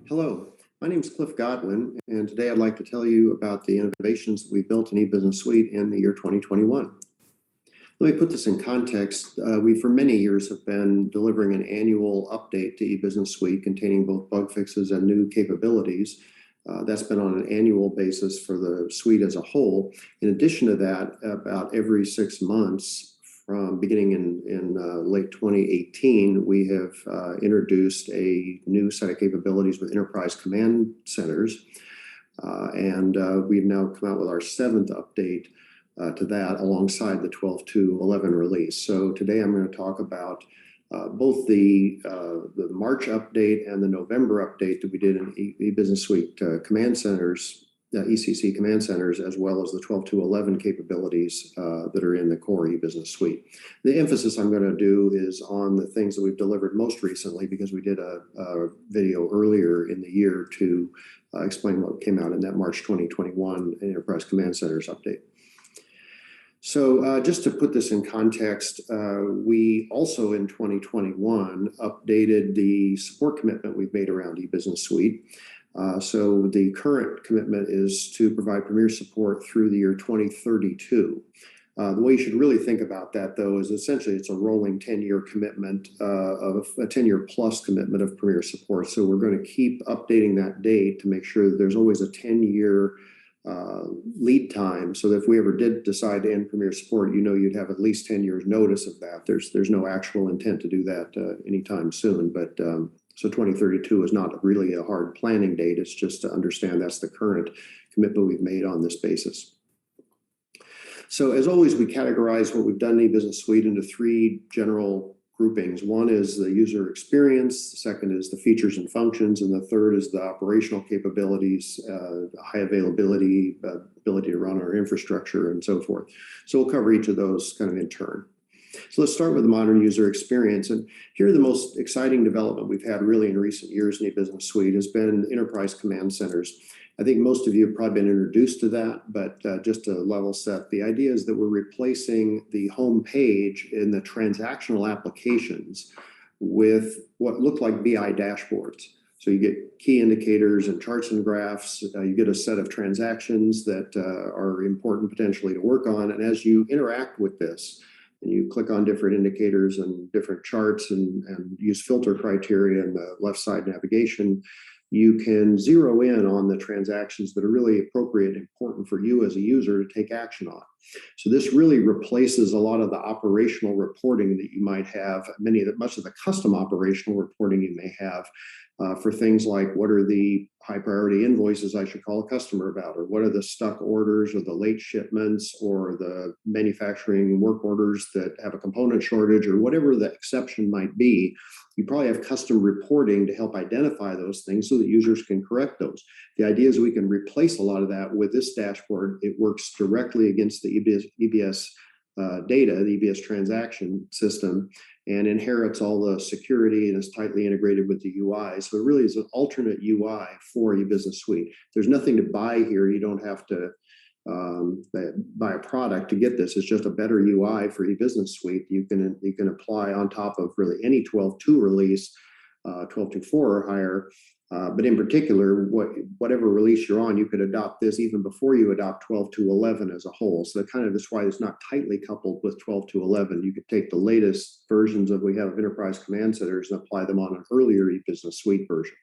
Hello, my name is Cliff Godwin, and today I'd like to tell you about the innovations that we built in eBusiness Suite in the year 2021. Let me put this in context. We, for many years, have been delivering an annual update to eBusiness Suite containing both bug fixes and new capabilities. That's been on an annual basis for the suite as a whole. In addition to that, about every 6 months, from beginning in late 2018, we have introduced a new set of capabilities with enterprise command centers. And we've now come out with our 7th update to that alongside the 12.2.11 release. So today I'm going to talk about both the March update and the November update that we did in eBusiness Suite command centers, ECC command centers, as well as the 12.2.11 capabilities that are in the core eBusiness Suite. The emphasis I'm going to do is on the things that we've delivered most recently, because we did a video earlier in the year to explain what came out in that March 2021 Enterprise Command Centers update. So just to put this in context, we also in 2021 updated the support commitment we've made around eBusiness Suite. So the current commitment is to provide premier support through the year 2032. The way you should really think about that, though, is essentially it's a rolling 10-year commitment of a 10-year plus commitment of premier support. So we're going to keep updating that date to make sure that there's always a 10-year lead time, so that if we ever did decide to end premier support, you'd have at least 10 years notice of that. There's no actual intent to do that anytime soon, but so 2032 is not really a hard planning date. It's just to understand that's the current commitment we've made on this basis. So as always, we categorize what we've done in eBusiness Suite into 3 general groupings. One is the user experience, the second is the features and functions, and the third is the operational capabilities, high availability, ability to run our infrastructure, and so forth. So we'll cover each of those kind of in turn. So let's start with the modern user experience. And here, the most exciting development we've had really in recent years in eBusiness Suite has been enterprise command centers. I think most of you have probably been introduced to that, but just to level set, the idea is that we're replacing the home page in the transactional applications with what look like BI dashboards. So you get key indicators and charts and graphs. You get a set of transactions that are important potentially to work on. And as you interact with this, and you click on different indicators and different charts and use filter criteria in the left side navigation, you can zero in on the transactions that are really appropriate and important for you as a user to take action on. So this really replaces a lot of the operational reporting that you might have, much of the custom operational reporting you may have for things like what are the high priority invoices I should call a customer about, or what are the stuck orders or the late shipments or the manufacturing work orders that have a component shortage, or whatever the exception might be. You probably have custom reporting to help identify those things so that users can correct those. The idea is we can replace a lot of that with this dashboard. It works directly against the EBS data, the EBS transaction system, and inherits all the security and is tightly integrated with the UI. So it really is an alternate UI for eBusiness Suite. There's nothing to buy here. You don't have to buy a product to get this. It's just a better UI for eBusiness Suite. You can apply on top of really any 12.2 release, 12.2.4 or higher. But in particular, whatever release you're on, you could adopt this even before you adopt 12.2.11 as a whole. So that's why it's not tightly coupled with 12.2.11. You could take the latest versions we have of Enterprise Command Centers and apply them on an earlier eBusiness Suite version.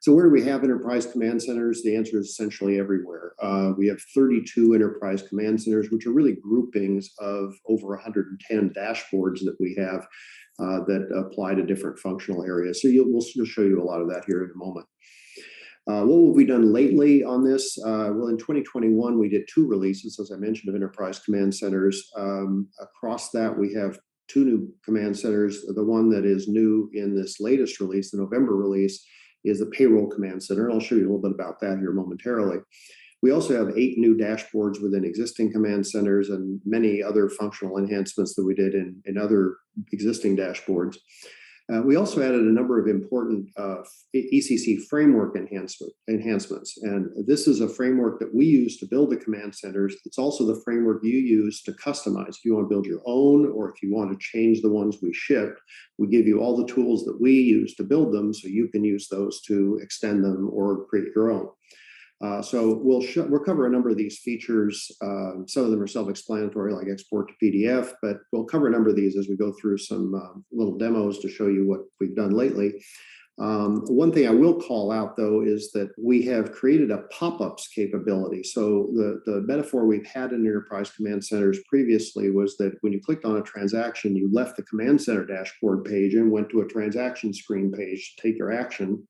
So where do we have enterprise command centers? The answer is essentially everywhere. We have 32 enterprise command centers, which are really groupings of over 110 dashboards that we have that apply to different functional areas. So we'll show you a lot of that here in a moment. What have we done lately on this? Well, in 2021, we did 2 releases, as I mentioned, of enterprise command centers. Across that, we have 2 new command centers. The one that is new in this latest release, the November release, is the payroll command center. And I'll show you a little bit about that here momentarily. We also have 8 new dashboards within existing command centers and many other functional enhancements that we did in other existing dashboards. We also added a number of important ECC framework enhancements. And this is a framework that we use to build the command centers. It's also the framework you use to customize. If you want to build your own, or if you want to change the ones we shipped, we give you all the tools that we use to build them so you can use those to extend them or create your own. So we'll cover a number of these features. Some of them are self-explanatory, like export to PDF, but we'll cover a number of these as we go through some little demos to show you what we've done lately. One thing I will call out, though, is that we have created a pop-ups capability. So the metaphor we've had in enterprise command centers previously was that when you clicked on a transaction, you left the command center dashboard page and went to a transaction screen page to take your action.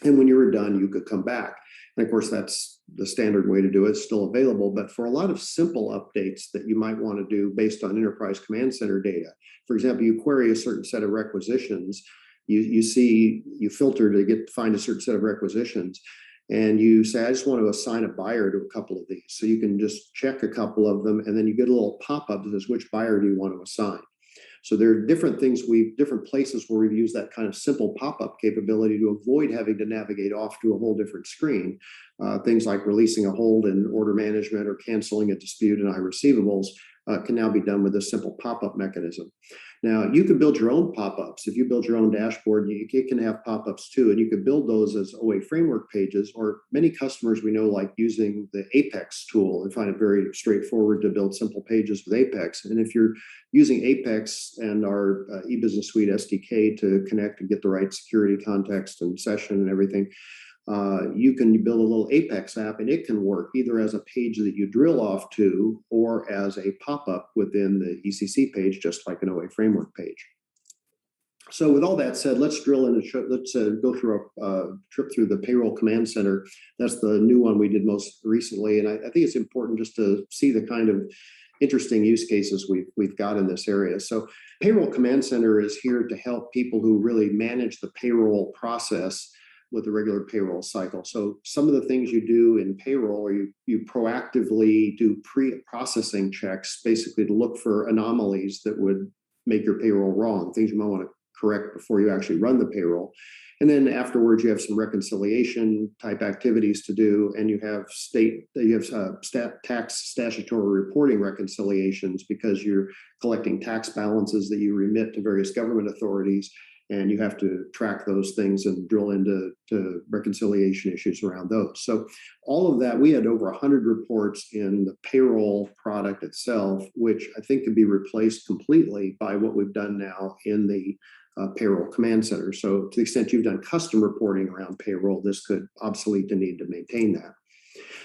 And when you were done, you could come back. And of course, that's the standard way to do it. It's still available. But for a lot of simple updates that you might want to do based on enterprise command center data, for example, you query a certain set of requisitions, you filter to find a certain set of requisitions, and you say, I just want to assign a buyer to a couple of these. So you can just check a couple of them, and then you get a little pop-up that says, which buyer do you want to assign? So there are different places where we've used that kind of simple pop-up capability to avoid having to navigate off to a whole different screen. Things like releasing a hold in order management or canceling a dispute in iReceivables can now be done with a simple pop-up mechanism. Now, you can build your own pop-ups. If you build your own dashboard, you can have pop-ups too, and you could build those as OA framework pages, or many customers we know like using the Apex tool and find it very straightforward to build simple pages with Apex. And if you're using Apex and our eBusiness Suite SDK to connect and get the right security context and session and everything, you can build a little Apex app, and it can work either as a page that you drill off to or as a pop-up within the ECC page, just like an OA framework page. So with all that said, let's drill in and let's go through a trip through the payroll command center. That's the new one we did most recently. And I think it's important just to see the kind of interesting use cases we've got in this area. So payroll command center is here to help people who really manage the payroll process with the regular payroll cycle. So some of the things you do in payroll, or you proactively do pre-processing checks, basically to look for anomalies that would make your payroll wrong, things you might want to correct before you actually run the payroll. And then afterwards, you have some reconciliation type activities to do, and you have tax statutory reporting reconciliations because you're collecting tax balances that you remit to various government authorities. And you have to track those things and drill into reconciliation issues around those. So all of that, we had over 100 reports in the payroll product itself, which I think could be replaced completely by what we've done now in the payroll command center. So to the extent you've done custom reporting around payroll, this could obsolete the need to maintain that.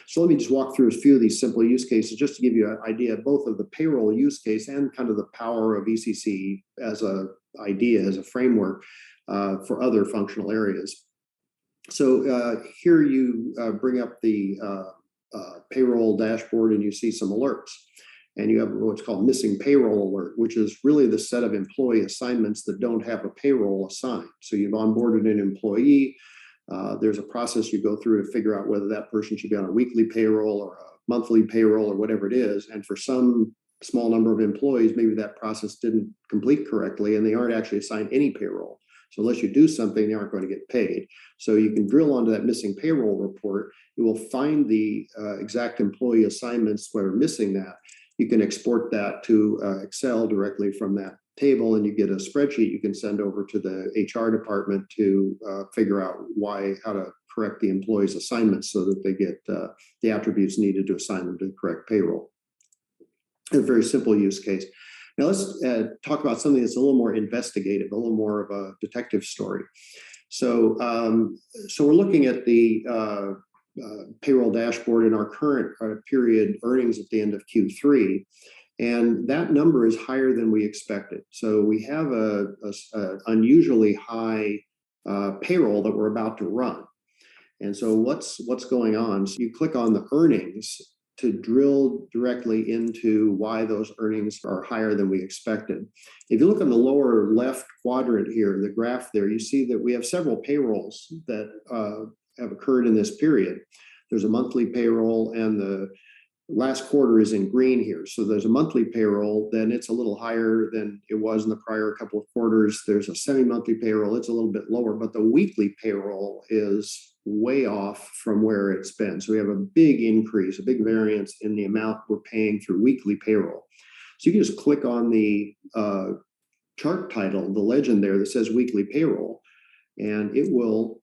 So let me just walk through a few of these simple use cases just to give you an idea both of the payroll use case and kind of the power of ECC as an idea, as a framework for other functional areas. So here you bring up the payroll dashboard and you see some alerts. And you have what's called missing payroll alert, which is really the set of employee assignments that don't have a payroll assigned. So you've onboarded an employee. There's a process you go through to figure out whether that person should be on a weekly payroll or a monthly payroll or whatever it is. And for some small number of employees, maybe that process didn't complete correctly and they aren't actually assigned any payroll. So unless you do something, they aren't going to get paid. So you can drill onto that missing payroll report. You will find the exact employee assignments where missing that. You can export that to Excel directly from that table, and you get a spreadsheet you can send over to the HR department to figure out how to correct the employee's assignments so that they get the attributes needed to assign them to the correct payroll. A very simple use case. Now let's talk about something that's a little more investigative, a little more of a detective story. So, we're looking at the payroll dashboard in our current period earnings at the end of Q3. And that number is higher than we expected. So we have a unusually high payroll that we're about to run. And so what's going on? So you click on the earnings to drill directly into why those earnings are higher than we expected. If you look on the lower left quadrant here, the graph there, you see that we have several payrolls that have occurred in this period. There's a monthly payroll and the last quarter is in green here. So there's a monthly payroll, then it's a little higher than it was in the prior couple of quarters. There's a semi-monthly payroll, it's a little bit lower, but the weekly payroll is way off from where it's been. So we have a big increase, a big variance in the amount we're paying through weekly payroll. So you can just click on the chart title, the legend there that says weekly payroll, and it will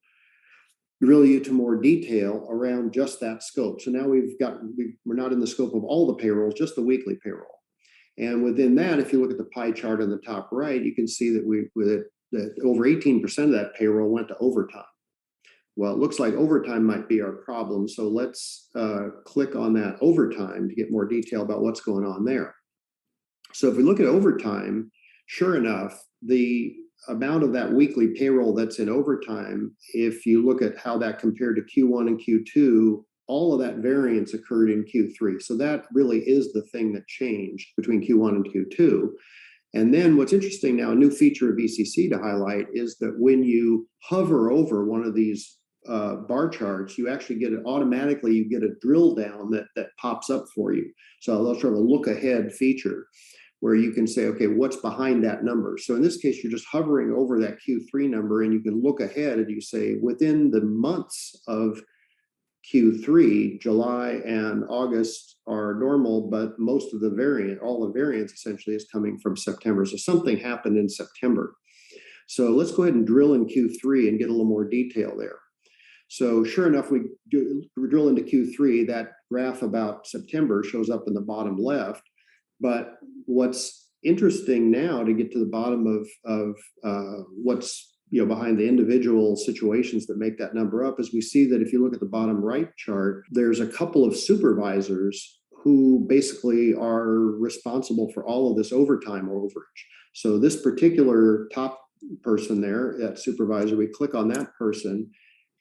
drill you to more detail around just that scope. So now we're not in the scope of all the payrolls, just the weekly payroll. And within that, if you look at the pie chart on the top right, you can see that that over 18% of that payroll went to overtime. Well, it looks like overtime might be our problem. So let's click on that overtime to get more detail about what's going on there. So if we look at overtime, sure enough, the amount of that weekly payroll that's in overtime, if you look at how that compared to Q1 and Q2, all of that variance occurred in Q3. So that really is the thing that changed between Q1 and Q2. And then what's interesting now, a new feature of ECC to highlight is that when you hover over one of these bar charts, you actually get it automatically, you get a drill down that pops up for you. So that's sort of a look ahead feature where you can say, okay, what's behind that number? So in this case, you're just hovering over that Q3 number and you can look ahead and you say within the months of Q3, July and August are normal, but most of all the variance essentially is coming from September. So something happened in September. So let's go ahead and drill in Q3 and get a little more detail there. So sure enough, we drill into Q3, that graph about September shows up in the bottom left. But what's interesting now to get to the bottom of what's behind the individual situations that make that number up is we see that if you look at the bottom right chart, there's a couple of supervisors who basically are responsible for all of this overtime overage. So this particular top person there, that supervisor, we click on that person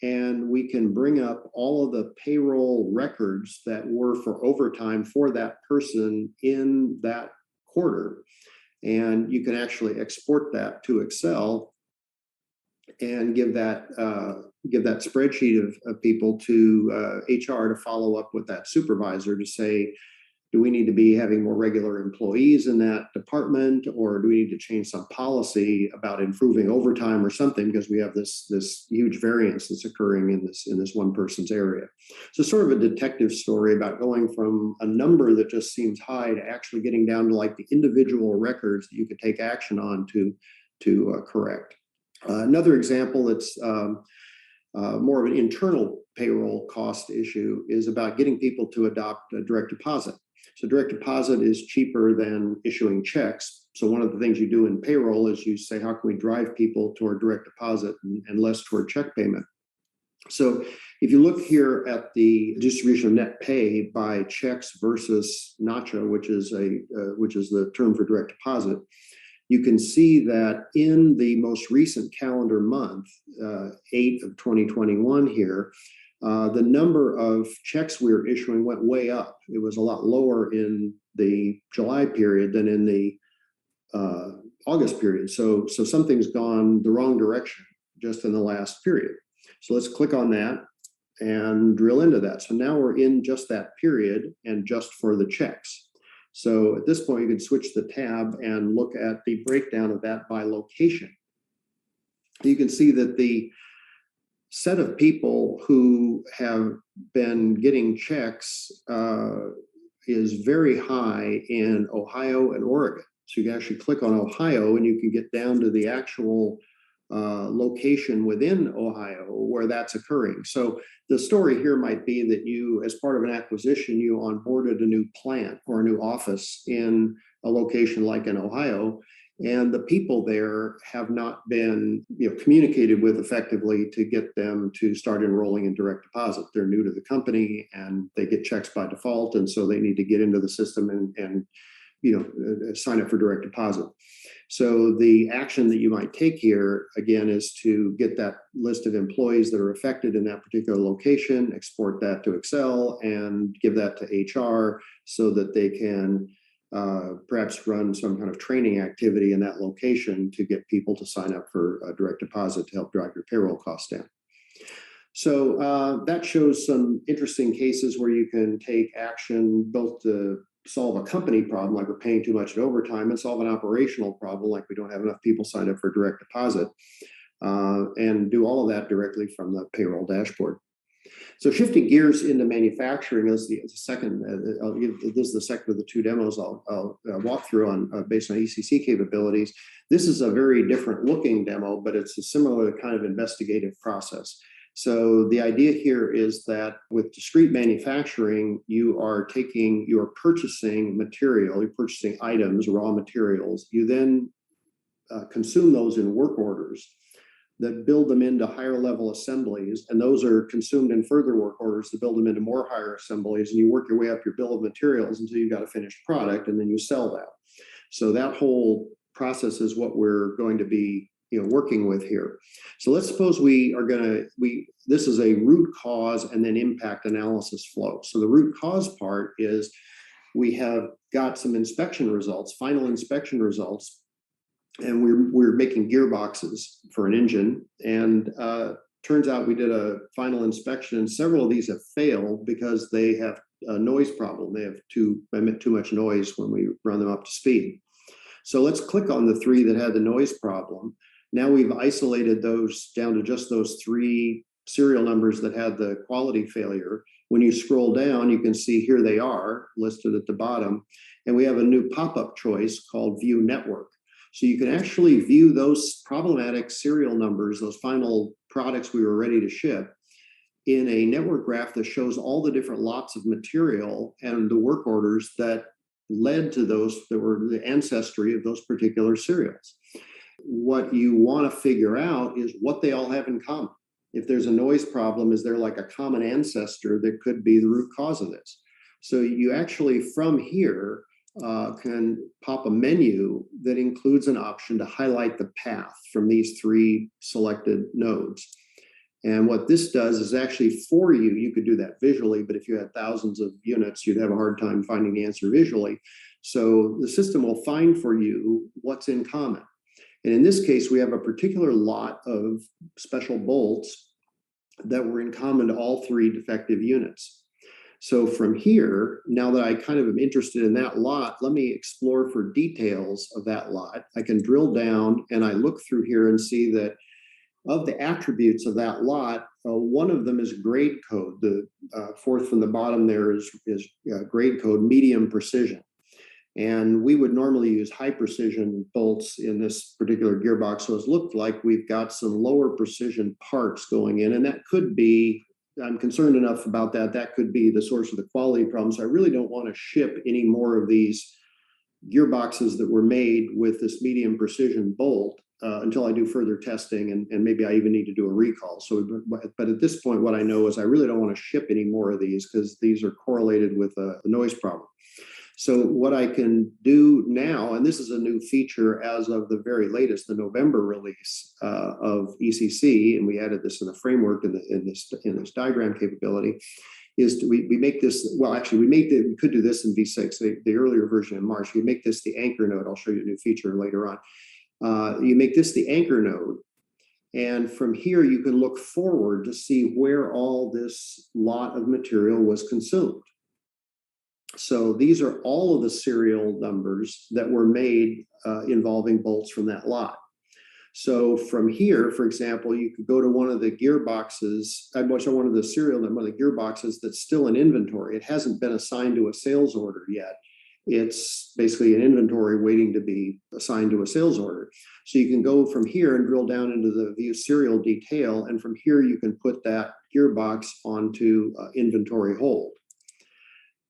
and we can bring up all of the payroll records that were for overtime for that person in that quarter. And you can actually export that to Excel and give that spreadsheet of people to HR to follow up with that supervisor to say, do we need to be having more regular employees in that department, or do we need to change some policy about improving overtime or something because we have this huge variance that's occurring in this one person's area? So sort of a detective story about going from a number that just seems high to actually getting down to like the individual records that you could take action on to correct. Another example that's more of an internal payroll cost issue is about getting people to adopt a direct deposit. So direct deposit is cheaper than issuing checks. So one of the things you do in payroll is you say, how can we drive people toward direct deposit and less toward check payment? So if you look here at the distribution of net pay by checks versus NACHA, which is the term for direct deposit, you can see that in the most recent calendar month, 8 of 2021 here, the number of checks we were issuing went way up. It was a lot lower in the July period than in the August period. So something's gone the wrong direction just in the last period. So let's click on that and drill into that. So now we're in just that period and just for the checks. So at this point, you can switch the tab and look at the breakdown of that by location. You can see that the set of people who have been getting checks is very high in Ohio and Oregon. So you can actually click on Ohio and you can get down to the actual location within Ohio where that's occurring. So the story here might be that you, as part of an acquisition, you onboarded a new plant or a new office in a location like in Ohio, and the people there have not been communicated with effectively to get them to start enrolling in direct deposit. They're new to the company and they get checks by default, and so they need to get into the system and sign up for direct deposit. So the action that you might take here, again, is to get that list of employees that are affected in that particular location, export that to Excel, and give that to HR so that they can perhaps run some kind of training activity in that location to get people to sign up for direct deposit to help drive your payroll costs down. So that shows some interesting cases where you can take action both to solve a company problem, like we're paying too much in overtime, and solve an operational problem, like we don't have enough people signed up for direct deposit, and do all of that directly from the payroll dashboard. So shifting gears into manufacturing is the second. This is the second of the two demos I'll walk through on based on ECC capabilities. This is a very different looking demo, but it's a similar kind of investigative process. So the idea here is that with discrete manufacturing, you are purchasing material, you're purchasing items, raw materials. You then consume those in work orders that build them into higher level assemblies, and those are consumed in further work orders to build them into more higher assemblies, and you work your way up your bill of materials until you've got a finished product, and then you sell that. So that whole process is what we're going to be working with here. So let's suppose this is a root cause and then impact analysis flow. So the root cause part is we have got some inspection results, final inspection results, and we're making gearboxes for an engine, and turns out we did a final inspection, and several of these have failed because they have a noise problem. They emit too much noise when we run them up to speed. So let's click on the three that had the noise problem. Now we've isolated those down to just those three serial numbers that had the quality failure. When you scroll down, you can see here they are listed at the bottom, and we have a new pop-up choice called View Network. So you can actually view those problematic serial numbers, those final products we were ready to ship, in a network graph that shows all the different lots of material and the work orders that led to those, that were the ancestry of those particular serials. What you want to figure out is what they all have in common. If there's a noise problem, is there like a common ancestor that could be the root cause of this? So you actually, from here, can pop a menu that includes an option to highlight the path from these three selected nodes. And what this does is actually for you, you could do that visually, but if you had thousands of units, you'd have a hard time finding the answer visually. So the system will find for you what's in common. And in this case, we have a particular lot of special bolts that were in common to all three defective units. So from here, now that I kind of am interested in that lot, let me explore for details of that lot. I can drill down and I look through here and see that of the attributes of that lot, one of them is grade code. The fourth from the bottom there is grade code medium precision. And we would normally use high precision bolts in this particular gearbox. So it's looked like we've got some lower precision parts going in, and that could be, I'm concerned enough about that, that could be the source of the quality problem. So I really don't want to ship any more of these gearboxes that were made with this medium precision bolt until I do further testing, and maybe I even need to do a recall. So, but at this point, what I know is I really don't want to ship any more of these because these are correlated with a noise problem. So what I can do now, and this is a new feature as of the very latest, the November release of ECC, and we added this in the framework in this diagram capability, is we make this, well, actually we could do this in V6, the earlier version in March. We make this the anchor node. I'll show you a new feature later on. You make this the anchor node. And from here, you can look forward to see where all this lot of material was consumed. So these are all of the serial numbers that were made involving bolts from that lot. So from here, for example, you could go to one of the gearboxes, one of the serial number, one of the gearboxes that's still in inventory. It hasn't been assigned to a sales order yet. It's basically an inventory waiting to be assigned to a sales order. So you can go from here and drill down into the view serial detail. And from here, you can put that gearbox onto inventory hold.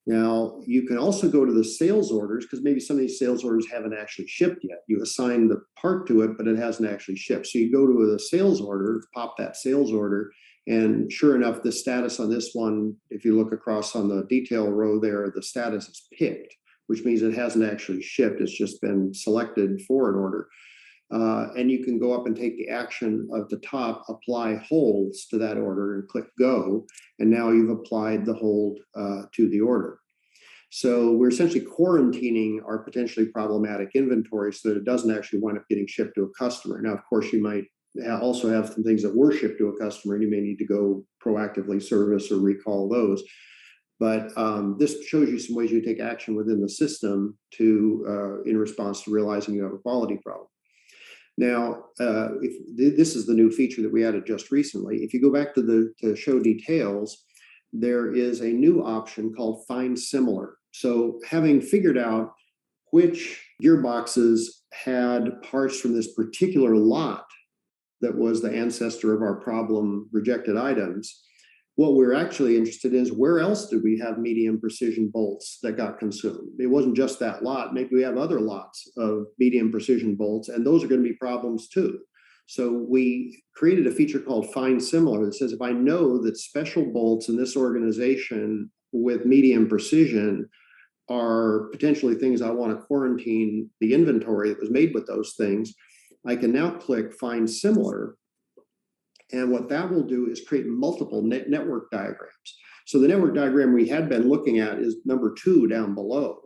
Now, you can also go to the sales orders because maybe some of these sales orders haven't actually shipped yet. You assign the part to it, but it hasn't actually shipped. So you go to the sales order, pop that sales order, and sure enough, the status on this one, if you look across on the detail row there, the status is picked, which means it hasn't actually shipped. It's just been selected for an order. And you can go up and take the action at the top, apply holds to that order and click go. And now you've applied the hold to the order. So we're essentially quarantining our potentially problematic inventory so that it doesn't actually wind up getting shipped to a customer. Now, of course, you might also have some things that were shipped to a customer, and you may need to go proactively service or recall those. But this shows you some ways you take action within the system to in response to realizing you have a quality problem. Now, this is the new feature that we added just recently. If you go back to show details, there is a new option called Find Similar. So having figured out which gearboxes had parts from this particular lot that was the ancestor of our problem rejected items, what we're actually interested in is where else did we have medium precision bolts that got consumed? It wasn't just that lot. Maybe we have other lots of medium precision bolts, and those are going to be problems too. So we created a feature called Find Similar that says, if I know that special bolts in this organization with medium precision are potentially things I want to quarantine the inventory that was made with those things, I can now click Find Similar. And what that will do is create multiple network diagrams. So the network diagram we had been looking at is number 2 down below.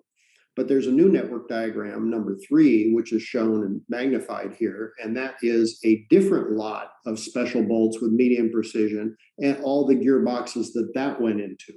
But there's a new network diagram, number 3, which is shown and magnified here. And that is a different lot of special bolts with medium precision and all the gearboxes that went into.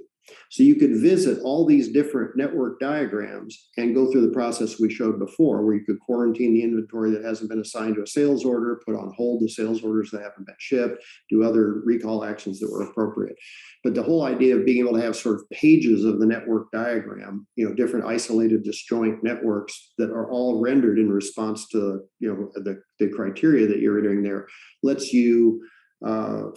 So you could visit all these different network diagrams and go through the process we showed before, where you could quarantine the inventory that hasn't been assigned to a sales order, put on hold the sales orders that haven't been shipped, do other recall actions that were appropriate. But the whole idea of being able to have sort of pages of the network diagram, different isolated disjoint networks that are all rendered in response to the criteria that you're entering there, lets you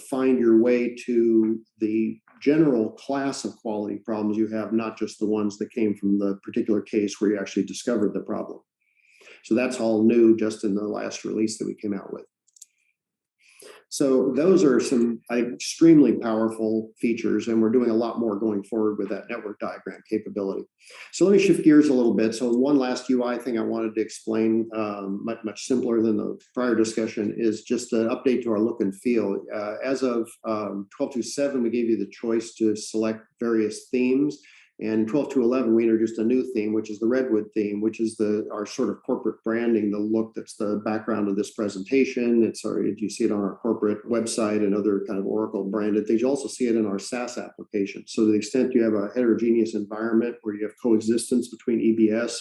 find your way to the general class of quality problems you have, not just the ones that came from the particular case where you actually discovered the problem. So that's all new just in the last release that we came out with. So those are some extremely powerful features, and we're doing a lot more going forward with that network diagram capability. So let me shift gears a little bit. So one last UI thing I wanted to explain, much simpler than the prior discussion, is just an update to our look and feel. As of 12.2.7, we gave you the choice to select various themes. And in 12.2.11, we introduced a new theme, which is the Redwood theme, which is our sort of corporate branding, the look that's the background of this presentation. You see it on our corporate website and other kind of Oracle branded things. You also see it in our SaaS application. So to the extent you have a heterogeneous environment where you have coexistence between EBS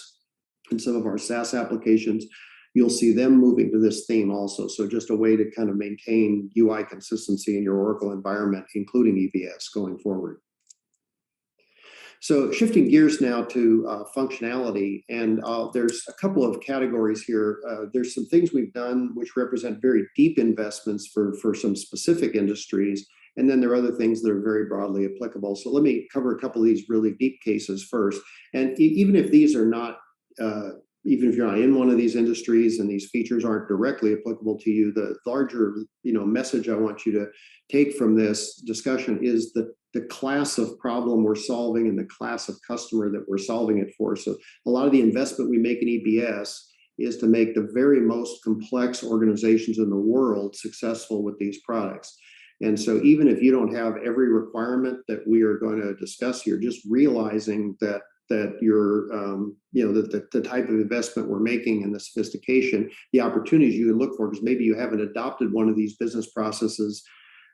and some of our SaaS applications, you'll see them moving to this theme also. So just a way to kind of maintain UI consistency in your Oracle environment, including EBS going forward. So shifting gears now to functionality, and there's a couple of categories here. There's some things we've done which represent very deep investments for some specific industries, and then there are other things that are very broadly applicable. So let me cover a couple of these really deep cases first. And even if these are not, even if you're not in one of these industries and these features aren't directly applicable to you, the larger message I want you to take from this discussion is that the class of problem we're solving and the class of customer that we're solving it for. So a lot of the investment we make in EBS is to make the very most complex organizations in the world successful with these products. And so even if you don't have every requirement that we are going to discuss here, just realizing that you're, the type of investment we're making and the sophistication, the opportunities you look for, because maybe you haven't adopted one of these business processes,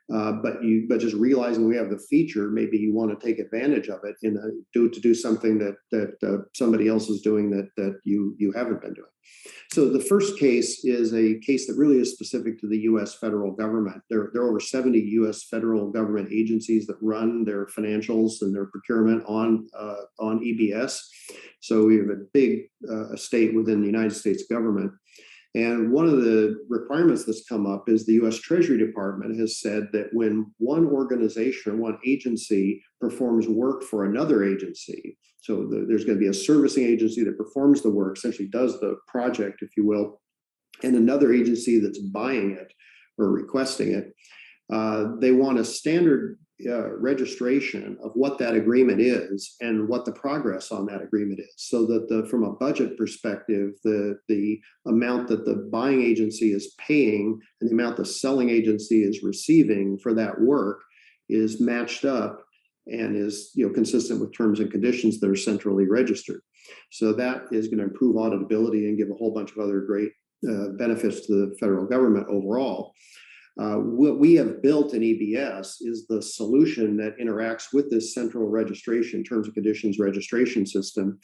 but just realizing we have the feature, maybe you want to take advantage of it to do something that somebody else is doing that you haven't been doing. So the first case is a case that really is specific to the U.S. federal government. There are over 70 U.S. federal government agencies that run their financials and their procurement on EBS. So we have a big estate within the United States government. And one of the requirements that's come up is the U.S. Treasury Department has said that when one organization or one agency performs work for another agency, so there's going to be a servicing agency that performs the work, essentially does the project, if you will, and another agency that's buying it or requesting it, they want a standard registration of what that agreement is and what the progress on that agreement is, so that from a budget perspective, the amount that the buying agency is paying and the amount the selling agency is receiving for that work is matched up and is consistent with terms and conditions that are centrally registered. So that is going to improve auditability and give a whole bunch of other great benefits to the federal government overall. What we have built in EBS is the solution that interacts with this central registration, terms and conditions registration system,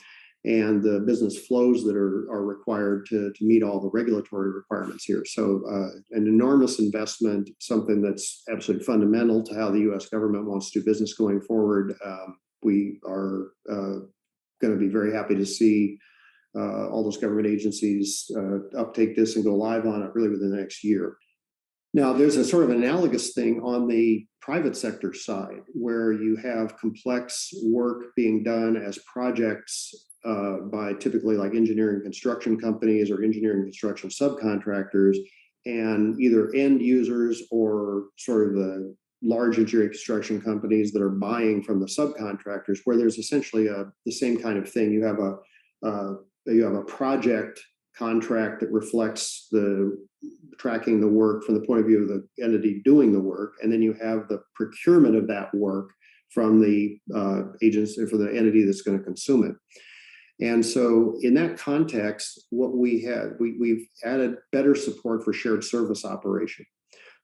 and the business flows that are required to meet all the regulatory requirements here. So an enormous investment, something that's absolutely fundamental to how the U.S. government wants to do business going forward. We are going to be very happy to see all those government agencies uptake this and go live on it really within the next year. Now, there's a sort of analogous thing on the private sector side where you have complex work being done as projects by typically like engineering construction companies or engineering construction subcontractors, and either end users or sort of the large engineering construction companies that are buying from the subcontractors, where there's essentially the same kind of thing. You have a project contract that reflects the tracking the work from the point of view of the entity doing the work, and then you have the procurement of that work from the agency for the entity that's going to consume it. And so in that context, what we've added better support for shared service operation.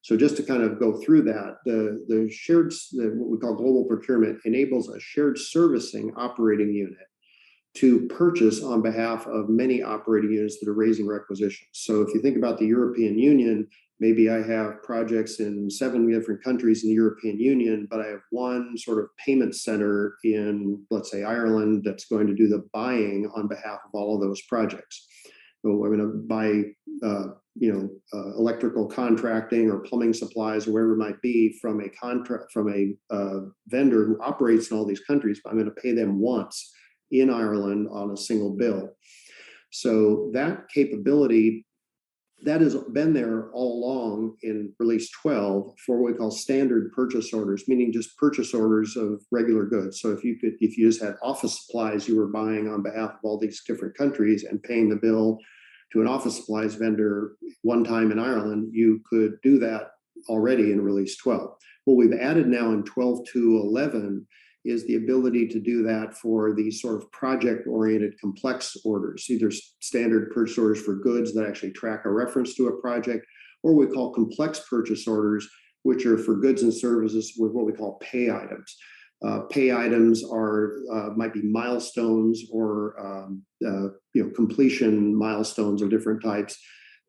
So just to kind of go through that, what we call global procurement enables a shared servicing operating unit to purchase on behalf of many operating units that are raising requisitions. So if you think about the European Union, maybe I have projects in 7 different countries in the European Union, but I have one sort of payment center in, let's say, Ireland that's going to do the buying on behalf of all of those projects. So I'm going to buy, electrical contracting or plumbing supplies or wherever it might be from a vendor who operates in all these countries, but I'm going to pay them once in Ireland on a single bill. So that capability, that has been there all along in Release 12 for what we call standard purchase orders, meaning just purchase orders of regular goods. So if you just had office supplies you were buying on behalf of all these different countries and paying the bill to an office supplies vendor one time in Ireland, you could do that already in Release 12. What we've added now in 12.2.11 is the ability to do that for these sort of project-oriented complex orders, either standard purchase orders for goods that actually track a reference to a project, or we call complex purchase orders, which are for goods and services with what we call pay items. Pay items might be milestones or completion milestones of different types.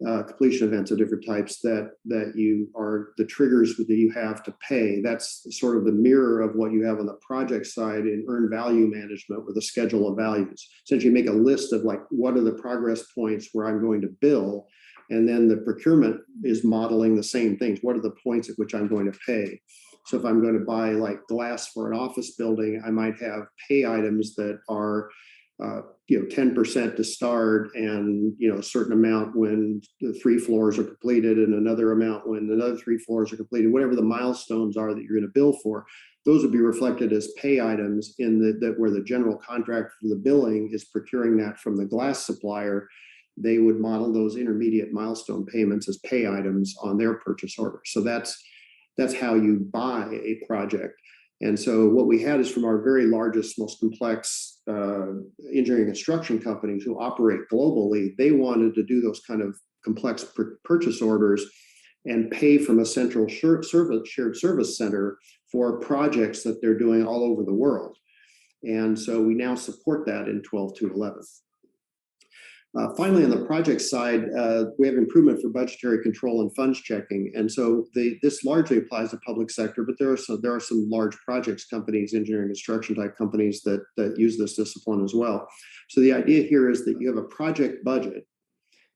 Completion events of different types that you are the triggers that you have to pay. That's sort of the mirror of what you have on the project side in earned value management with a schedule of values. Essentially, make a list of like what are the progress points where I'm going to bill, and then the procurement is modeling the same things. What are the points at which I'm going to pay? So if I'm going to buy like glass for an office building, I might have pay items that are 10% to start, and a certain amount when the 3 floors are completed, and another amount when another 3 floors are completed. Whatever the milestones are that you're going to bill for, those would be reflected as pay items where the general contractor for the billing is procuring that from the glass supplier. They would model those intermediate milestone payments as pay items on their purchase order. So that's how you buy a project. And so what we had is from our very largest, most complex engineering construction companies who operate globally, they wanted to do those kind of complex purchase orders and pay from a central shared service center for projects that they're doing all over the world. And so we now support that in 12.2.11. Finally, on the project side, we have improvement for budgetary control and funds checking. And so this largely applies to public sector, but there are some large projects companies, engineering construction type companies that use this discipline as well. So the idea here is that you have a project budget,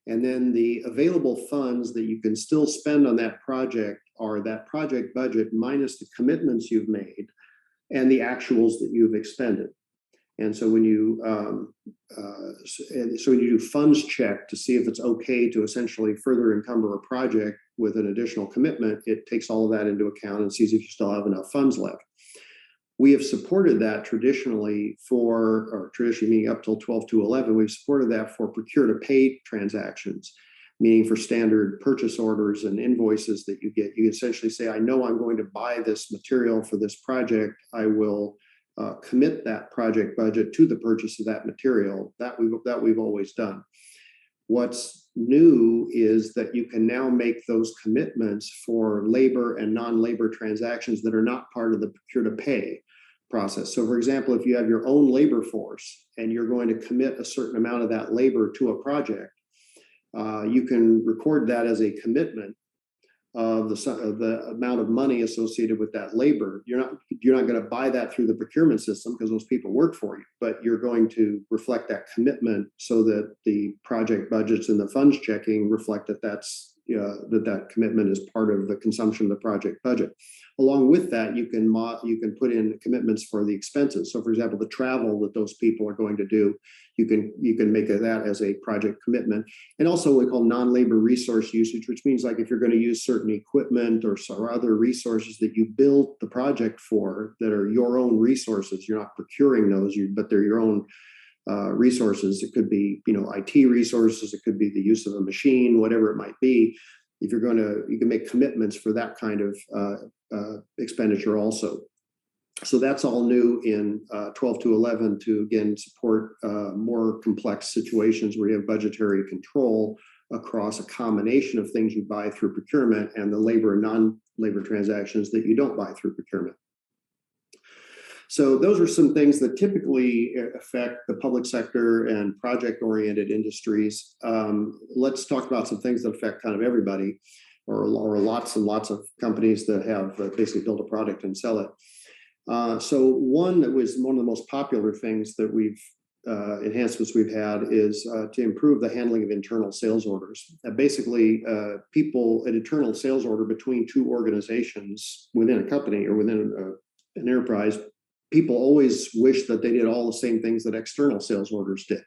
and then the available funds that you can still spend on that project are that project budget minus the commitments you've made and the actuals that you've expended. And so when you do funds check to see if it's okay to essentially further encumber a project with an additional commitment, it takes all of that into account and sees if you still have enough funds left. We have supported that traditionally meaning up till 12.2.11, we've supported that for procure to pay transactions, meaning for standard purchase orders and invoices that you get. You essentially say, I know I'm going to buy this material for this project. I will commit that project budget to the purchase of that material. That we've always done. What's new is that you can now make those commitments for labor and non-labor transactions that are not part of the procure to pay process. So for example, if you have your own labor force and you're going to commit a certain amount of that labor to a project, you can record that as a commitment of the amount of money associated with that labor. You're not going to buy that through the procurement system because those people work for you, but you're going to reflect that commitment so that the project budgets and the funds checking reflect that that commitment is part of the consumption of the project budget. Along with that, you can put in commitments for the expenses. So for example, the travel that those people are going to do, you can make that as a project commitment. And also what we call non-labor resource usage, which means like if you're going to use certain equipment or other resources that you built the project for that are your own resources, you're not procuring those, but they're your own resources. It could be, IT resources. It could be the use of a machine, whatever it might be. If you're you can make commitments for that kind of expenditure also. So that's all new in 12.2.11 to, again, support more complex situations where you have budgetary control across a combination of things you buy through procurement and the labor and non-labor transactions that you don't buy through procurement. So those are some things that typically affect the public sector and project-oriented industries. Let's talk about some things that affect kind of everybody, or lots and lots of companies that have basically built a product and sell it. So one that was one of the most popular things that enhancements we've had is to improve the handling of internal sales orders. Basically, an internal sales order between two organizations within a company or within an enterprise, people always wish that they did all the same things that external sales orders did.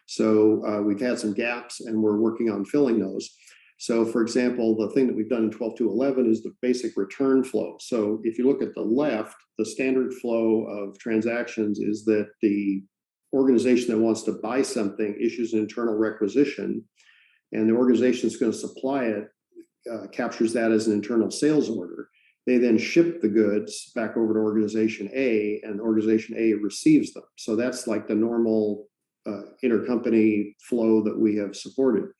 So we've had some gaps and we're working on filling those. So for example, the thing that we've done in 12.2.11 is the basic return flow. So if you look at the left, the standard flow of transactions is that the organization that wants to buy something issues an internal requisition, and the organization that's going to supply it captures that as an internal sales order. They then ship the goods back over to organization A, and organization A receives them. So that's like the normal intercompany flow that we have supported.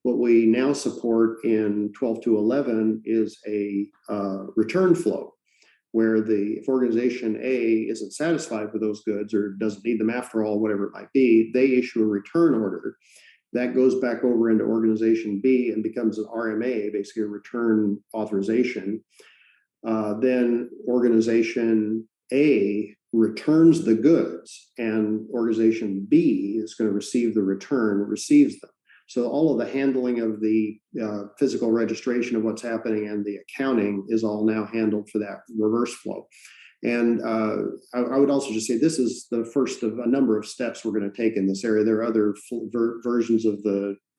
What we now support in 12.2.11 is a return flow, where if organization A isn't satisfied with those goods or doesn't need them after all, whatever it might be, they issue a return order. That goes back over into organization B and becomes an RMA, basically a return authorization. Then organization A returns the goods, and organization B is going to receive the return, receives them. So all of the handling of the physical registration of what's happening and the accounting is all now handled for that reverse flow. And I would also just say this is the first of a number of steps we're going to take in this area. There are other versions of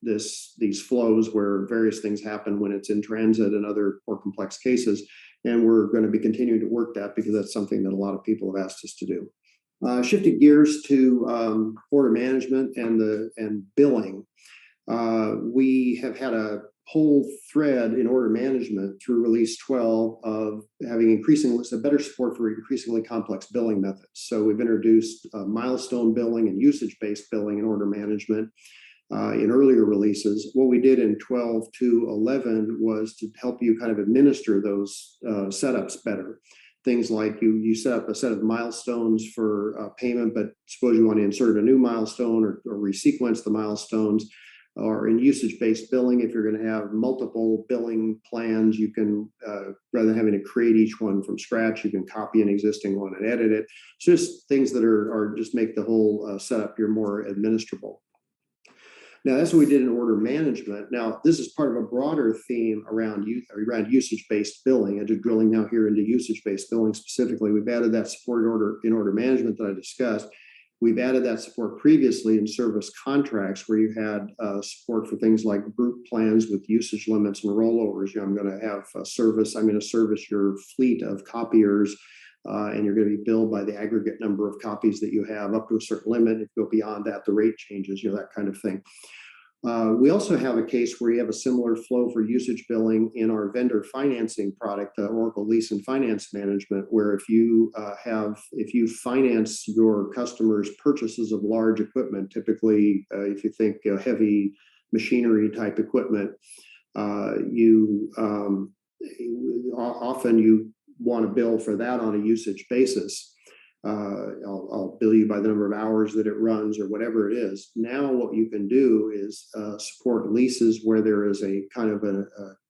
these flows where various things happen when it's in transit and other more complex cases. And we're going to be continuing to work that because that's something that a lot of people have asked us to do. Shifting gears to order management and billing. We have had a whole thread in order management through release 12 of having better support for increasingly complex billing methods. So we've introduced milestone billing and usage-based billing in order management in earlier releases. What we did in 12.2.11 was to help you kind of administer those setups better. Things like you set up a set of milestones for payment, but suppose you want to insert a new milestone or resequence the milestones. Or in usage-based billing, if you're going to have multiple billing plans, you can, rather than having to create each one from scratch, you can copy an existing one and edit it. So just things that are just make the whole setup here more administrable. Now, that's what we did in order management. Now, this is part of a broader theme around usage-based billing. And just drilling now here into usage-based billing specifically, we've added that support in order management that I discussed. We've added that support previously in service contracts where you had support for things like group plans with usage limits and rollovers. I'm going to have I'm going to service your fleet of copiers, and you're going to be billed by the aggregate number of copies that you have up to a certain limit. If you go beyond that, the rate changes, that kind of thing. We also have a case where you have a similar flow for usage billing in our vendor financing product, Oracle Lease and Finance Management, where if you finance your customers' purchases of large equipment, typically if you think heavy machinery type equipment, often you want to bill for that on a usage basis. I'll bill you by the number of hours that it runs or whatever it is. Now what you can do is support leases where there is a kind of a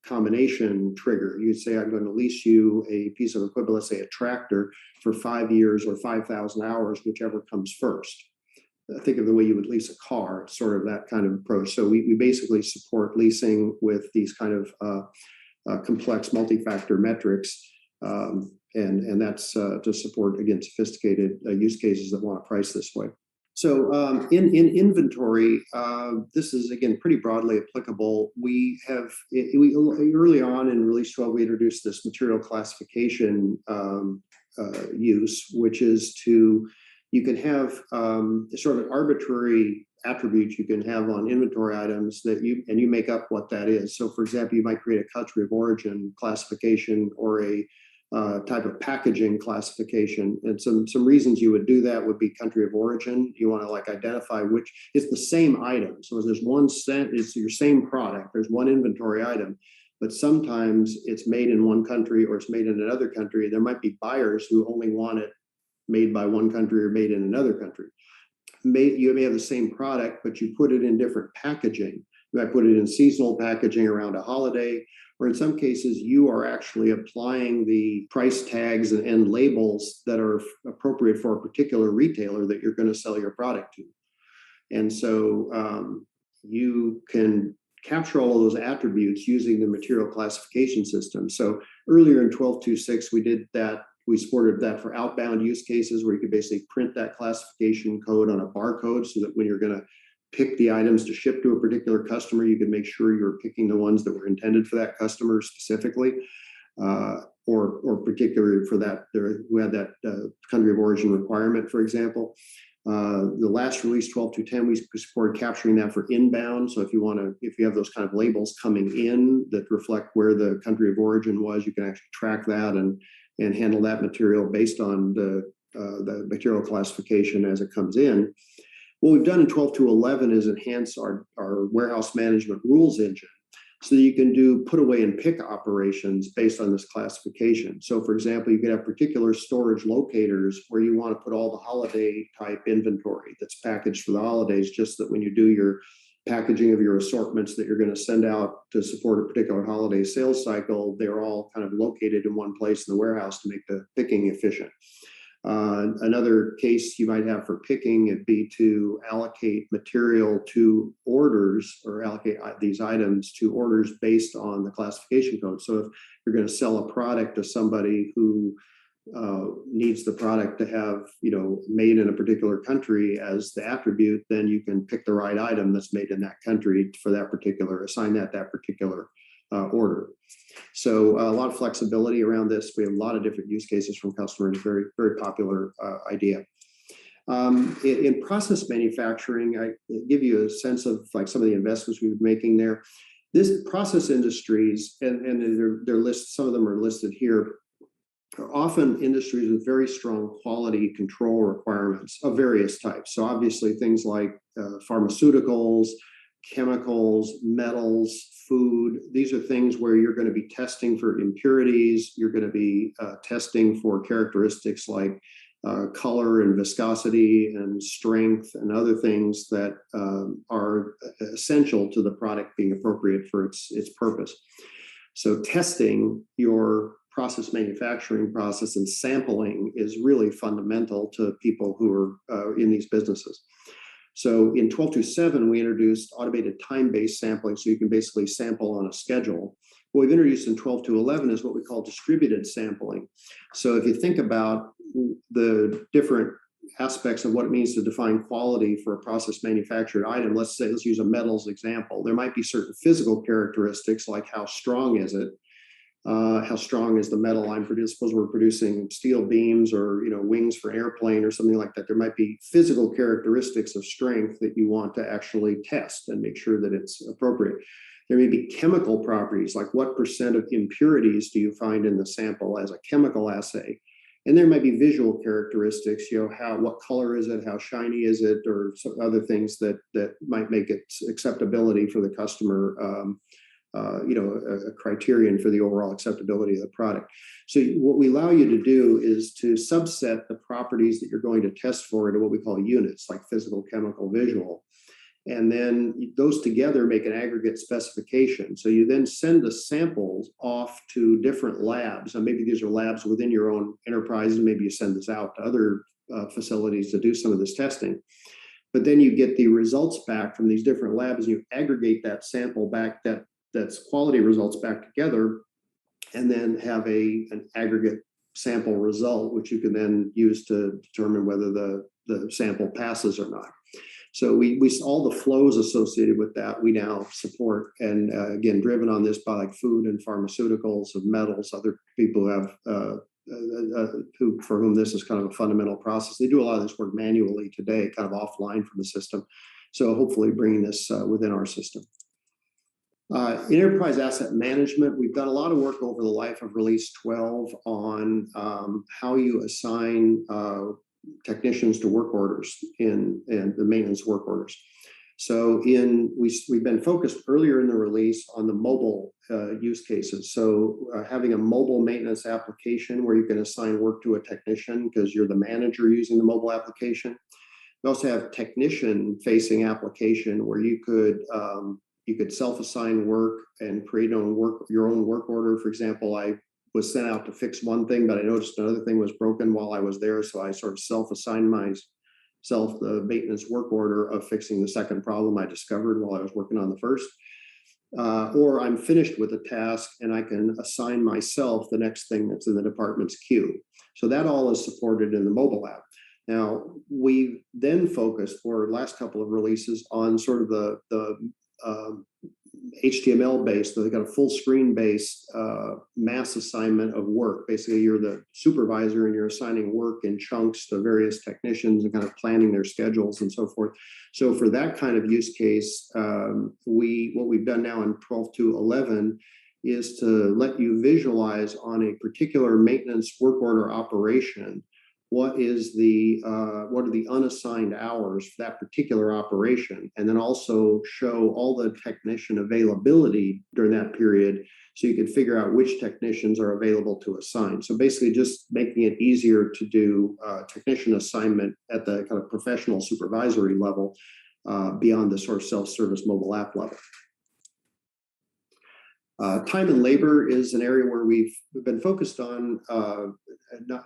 combination trigger. You'd say, I'm going to lease you a piece of equipment, let's say a tractor, for 5 years or 5,000 hours, whichever comes first. Think of the way you would lease a car, it's sort of that kind of approach. So we basically support leasing with these kind of complex multi-factor metrics. And that's to support, again, sophisticated use cases that want to price this way. So in inventory, this is, again, pretty broadly applicable. We early on in Release 12, we introduced this material classification use, which is you can have sort of an arbitrary attribute you can have on inventory items that you make up what that is. So, for example, you might create a country of origin classification or a type of packaging classification. And some reasons you would do that would be country of origin. You want to like identify which it's the same item. So there's it's your same product. There's one inventory item, but sometimes it's made in one country or it's made in another country. There might be buyers who only want it made by one country or made in another country. You may have the same product, but you put it in different packaging. You might put it in seasonal packaging around a holiday, or in some cases, you are actually applying the price tags and labels that are appropriate for a particular retailer that you're going to sell your product to. And so you can capture all of those attributes using the material classification system. So earlier in 12.2.6, we did that. We supported that for outbound use cases where you could basically print that classification code on a barcode so that when you're going to pick the items to ship to a particular customer, you can make sure you're picking the ones that were intended for that customer specifically, or particularly for that, who had that country of origin requirement, for example. The last release, 12.2.10, we supported capturing that for inbound. So if you have those kind of labels coming in that reflect where the country of origin was, you can actually track that and handle that material based on the material classification as it comes in. What we've done in 12.2.11 is enhance our warehouse management rules engine so that you can do put away and pick operations based on this classification. So for example, you could have particular storage locators where you want to put all the holiday type inventory that's packaged for the holidays, just that when you do your packaging of your assortments that you're going to send out to support a particular holiday sales cycle, they're all kind of located in one place in the warehouse to make the picking efficient. Another case you might have for picking would be to allocate material to orders or allocate these items to orders based on the classification code. So if you're going to sell a product to somebody who needs the product to have, made in a particular country as the attribute, then you can pick the right item that's made in that country for that particular, assign that particular order. So a lot of flexibility around this. We have a lot of different use cases from customers, very, very popular idea. In process manufacturing, I give you a sense of like some of the investments we've been making there. This process industries, and they're listed, some of them are listed here, are often industries with very strong quality control requirements of various types. So obviously things like pharmaceuticals, chemicals, metals, food. These are things where you're going to be testing for impurities. You're going to be testing for characteristics like color and viscosity and strength and other things that are essential to the product being appropriate for its purpose. So testing your process manufacturing process and sampling is really fundamental to people who are in these businesses. So in 12.2.7, we introduced automated time-based sampling, so you can basically sample on a schedule. What we've introduced in 12.2.11 is what we call distributed sampling. So if you think about the different aspects of what it means to define quality for a process manufactured item, let's use a metals example. There might be certain physical characteristics like how strong is it? How strong is the metal I'm producing? Suppose we're producing steel beams or wings for an airplane or something like that. There might be physical characteristics of strength that you want to actually test and make sure that it's appropriate. There may be chemical properties, like what % of impurities do you find in the sample as a chemical assay? And there might be visual characteristics, what color is it, how shiny is it, or some other things that might make it acceptability for the customer, a criterion for the overall acceptability of the product. So what we allow you to do is to subset the properties that you're going to test for into what we call units, like physical, chemical, visual. And then those together make an aggregate specification. So you then send the samples off to different labs. And maybe these are labs within your own enterprise, and maybe you send this out to other facilities to do some of this testing. But then you get the results back from these different labs, and you aggregate that sample back, that's quality results back together, and then have an aggregate sample result, which you can then use to determine whether the sample passes or not. So we all the flows associated with that we now support, and again, driven on this by like food and pharmaceuticals and metals, other people who have for whom this is kind of a fundamental process. They do a lot of this work manually today, kind of offline from the system. So hopefully bringing this within our system. In enterprise asset management, we've done a lot of work over the life of Release 12 on how you assign technicians to work orders in the maintenance work orders. So we've been focused earlier in the release on the mobile use cases. So having a mobile maintenance application where you can assign work to a technician because you're the manager using the mobile application. We also have technician-facing application where you could self-assign work and create your own work order. For example, I was sent out to fix one thing, but I noticed another thing was broken while I was there. So I sort of self-assigned myself the maintenance work order of fixing the second problem I discovered while I was working on the first. Or I'm finished with a task and I can assign myself the next thing that's in the department's queue. So that all is supported in the mobile app. Now, we've then focused for the last couple of releases on sort of the HTML-based, they've got a full screen-based mass assignment of work. Basically, you're the supervisor and you're assigning work in chunks to various technicians and kind of planning their schedules and so forth. So for that kind of use case, what we've done now in 12.2.11 is to let you visualize on a particular maintenance work order operation what are the unassigned hours for that particular operation, and then also show all the technician availability during that period so you can figure out which technicians are available to assign. So basically just making it easier to do technician assignment at the kind of professional supervisory level beyond the sort of self-service mobile app level. Time and labor is an area where we've been focused on.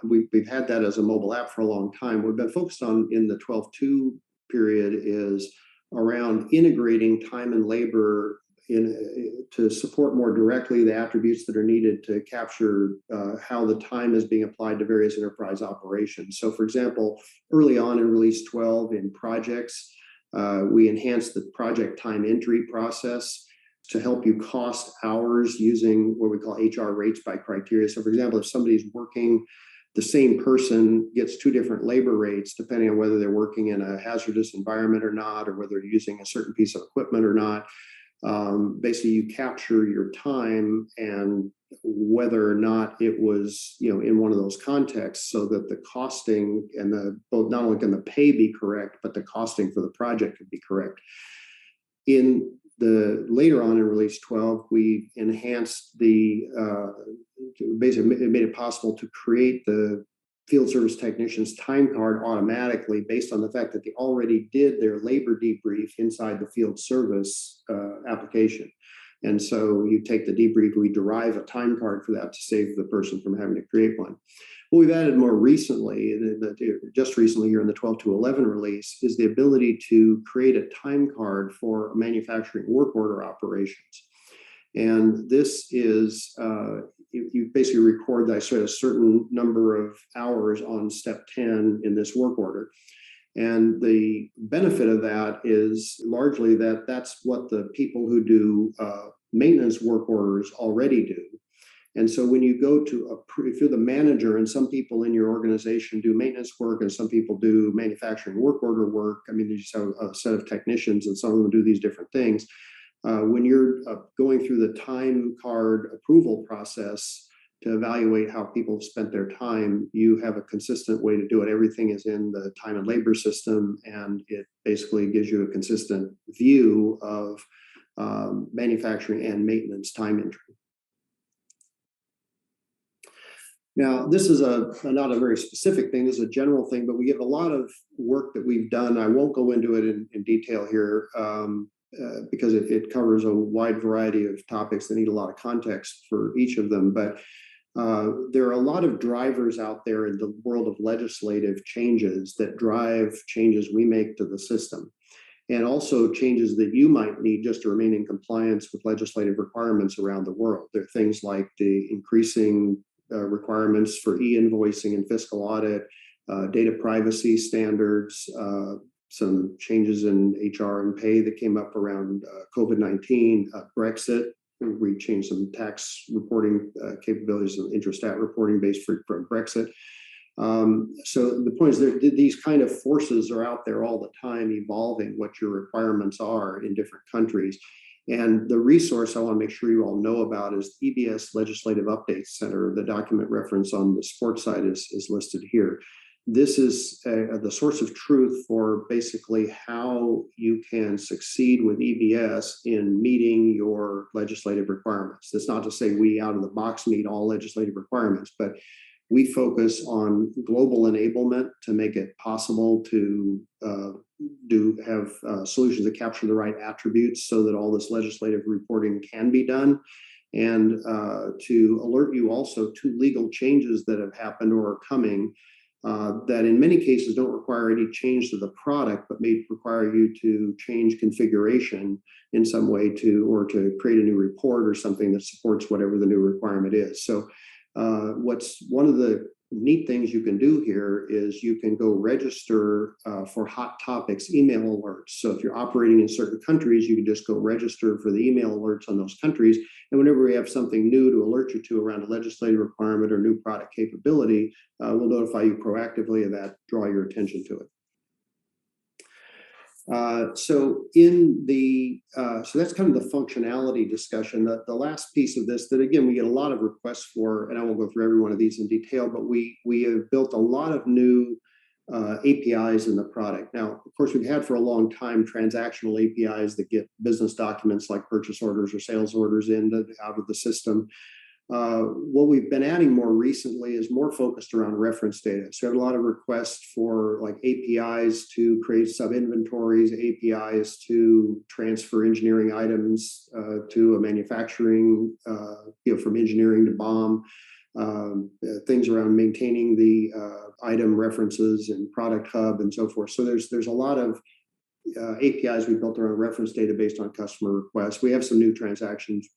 We've had that as a mobile app for a long time. We've been focused on in the 12.2 period is around integrating time and labor to support more directly the attributes that are needed to capture how the time is being applied to various enterprise operations. So, for example, early on in Release 12 in projects, we enhanced the project time entry process to help you cost hours using what we call HR rates by criteria. So for example, if somebody's working, the same person gets two different labor rates depending on whether they're working in a hazardous environment or not, or whether they're using a certain piece of equipment or not. Basically, you capture your time and whether or not it was, in one of those contexts, so that the costing and both not only can the pay be correct, but the costing for the project could be correct. Later on in Release 12, we enhanced basically made it possible to create the field service technician's time card automatically based on the fact that they already did their labor debrief inside the field service application. And so you take the debrief, we derive a time card for that to save the person from having to create one. What we've added more recently, just recently here in the 12.2.11 release, is the ability to create a time card for manufacturing work order operations. And this is, you basically record that a certain number of hours on step 10 in this work order. And the benefit of that is largely that that's what the people who do maintenance work orders already do. And so when you go to, if you're the manager and some people in your organization do maintenance work and some people do manufacturing work order work, I mean, there's a set of technicians and some of them do these different things. When you're going through the time card approval process, to evaluate how people have spent their time, you have a consistent way to do it. Everything is in the time and labor system, and it basically gives you a consistent view of manufacturing and maintenance time entry. Now, this is not a very specific thing, this is a general thing, but we get a lot of work that we've done. I won't go into it in detail here because it covers a wide variety of topics that need a lot of context for each of them. But there are a lot of drivers out there in the world of legislative changes that drive changes we make to the system, and also changes that you might need just to remain in compliance with legislative requirements around the world. There are things like the increasing requirements for e-invoicing and fiscal audit, data privacy standards, some changes in HR and pay that came up around COVID-19, Brexit. We changed some tax reporting capabilities of Intrastat reporting based from Brexit. So the point is these kind of forces are out there all the time evolving what your requirements are in different countries. And the resource I want to make sure you all know about is the EBS Legislative Updates Center. The document reference on the sports side is listed here. This is the source of truth for basically how you can succeed with EBS in meeting your legislative requirements. That's not to say we out of the box meet all legislative requirements, but we focus on global enablement to make it possible to have solutions that capture the right attributes so that all this legislative reporting can be done, and to alert you also to legal changes that have happened or are coming that in many cases don't require any change to the product, but may require you to change configuration in some way to create a new report or something that supports whatever the new requirement is. So what's one of the neat things you can do here is you can go register for hot topics email alerts. So if you're operating in certain countries, you can just go register for the email alerts on those countries. And whenever we have something new to alert you to around a legislative requirement or new product capability, we'll notify you proactively of that, draw your attention to it. So that's kind of the functionality discussion. The last piece of this that, again, we get a lot of requests for, and I won't go through every one of these in detail, but we have built a lot of new APIs in the product. Now, of course, we've had for a long time transactional APIs that get business documents like purchase orders or sales orders out of the system. What we've been adding more recently is more focused around reference data. So we have a lot of requests for like APIs to create sub-inventories, APIs to transfer engineering items to a manufacturing, from engineering to BOM, things around maintaining the item references and product hub and so forth. So there's a lot of APIs we built around reference data based on customer requests. We have some new transactions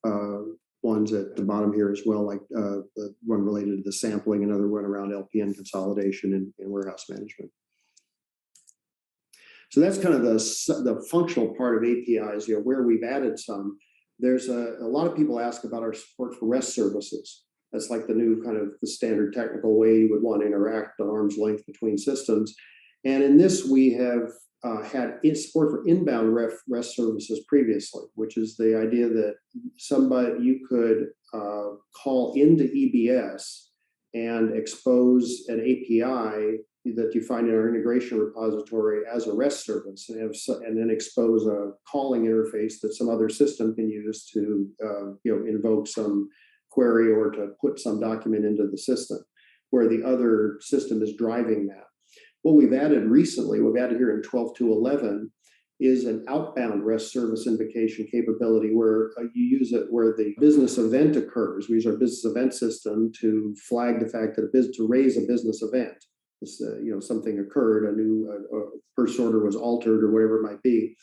ones at the bottom here as well, like the one related to the sampling, another one around LPN consolidation and warehouse management. So that's kind of the functional part of APIs, where we've added some. There's a lot of people ask about our support for REST services. That's like the new kind of the standard technical way you would want to interact at arm's length between systems. And in this, we have had support for inbound REST services previously, which is the idea that you could call into EBS and expose an API that you find in our integration repository as a REST service, and then expose a calling interface that some other system can use to invoke some query or to put some document into the system, where the other system is driving that. What we've added recently, here in 12.2.11, is an outbound REST service invocation capability where you use it where the business event occurs. We use our business event system to flag the fact that to raise a business event. Something occurred, a new purchase order was altered or whatever it might be.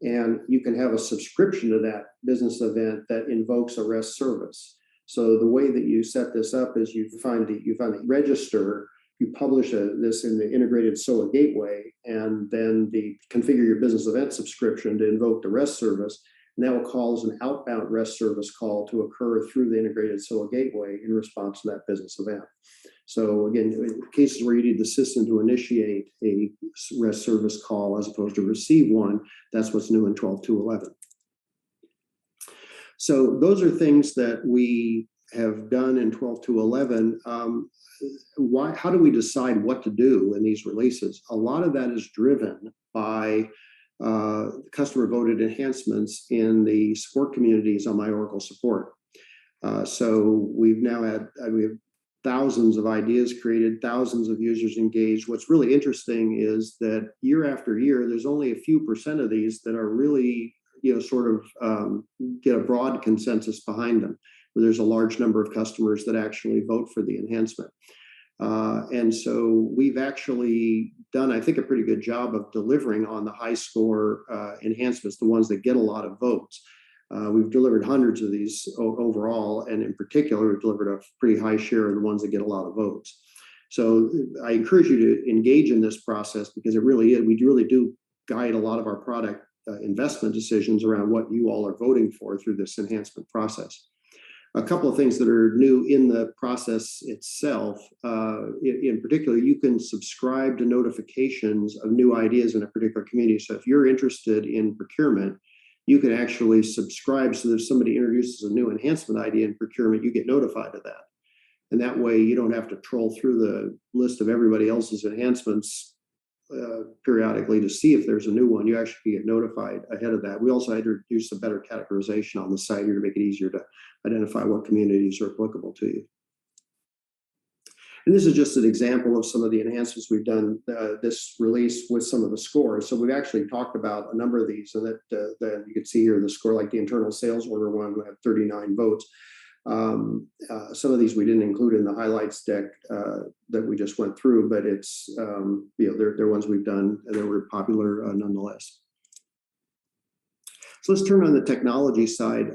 And you can have a subscription to that business event that invokes a REST service. So the way that you set this up is you find the register. You publish this in the integrated SOA gateway, and then configure your business event subscription to invoke the REST service. And that will cause an outbound REST service call to occur through the integrated SOA gateway in response to that business event. So again, in cases where you need the system to initiate a REST service call as opposed to receive one, that's what's new in 12.2.11. So those are things that we have done in 12.2.11, how do we decide what to do in these releases? A lot of that is driven by customer voted enhancements in the support communities on my Oracle support. So we have thousands of ideas created, thousands of users engaged. What's really interesting is that year after year, there's only a few percent of these that are really, sort of get a broad consensus behind them, where there's a large number of customers that actually vote for the enhancement. And so we've actually done, I think, a pretty good job of delivering on the high score enhancements, the ones that get a lot of votes. We've delivered hundreds of these overall, and in particular, we've delivered a pretty high share of the ones that get a lot of votes. So I encourage you to engage in this process, because it really is, we really do guide a lot of our product investment decisions around what you all are voting for through this enhancement process. A couple of things that are new in the process itself, in particular, you can subscribe to notifications of new ideas in a particular community. So if you're interested in procurement, you can actually subscribe, so that if somebody introduces a new enhancement idea in procurement, you get notified of that. And that way you don't have to troll through the list of everybody else's enhancements periodically to see if there's a new one. You actually get notified ahead of that. We also introduced a better categorization on the site here to make it easier to identify what communities are applicable to you. And this is just an example of some of the enhancements we've done this release with some of the scores. So we've actually talked about a number of these, and that you can see here the score, like the internal sales order one, we have 39 votes. Some of these we didn't include in the highlights deck that we just went through, but it's they're ones we've done and they were popular nonetheless. So let's turn on the technology side.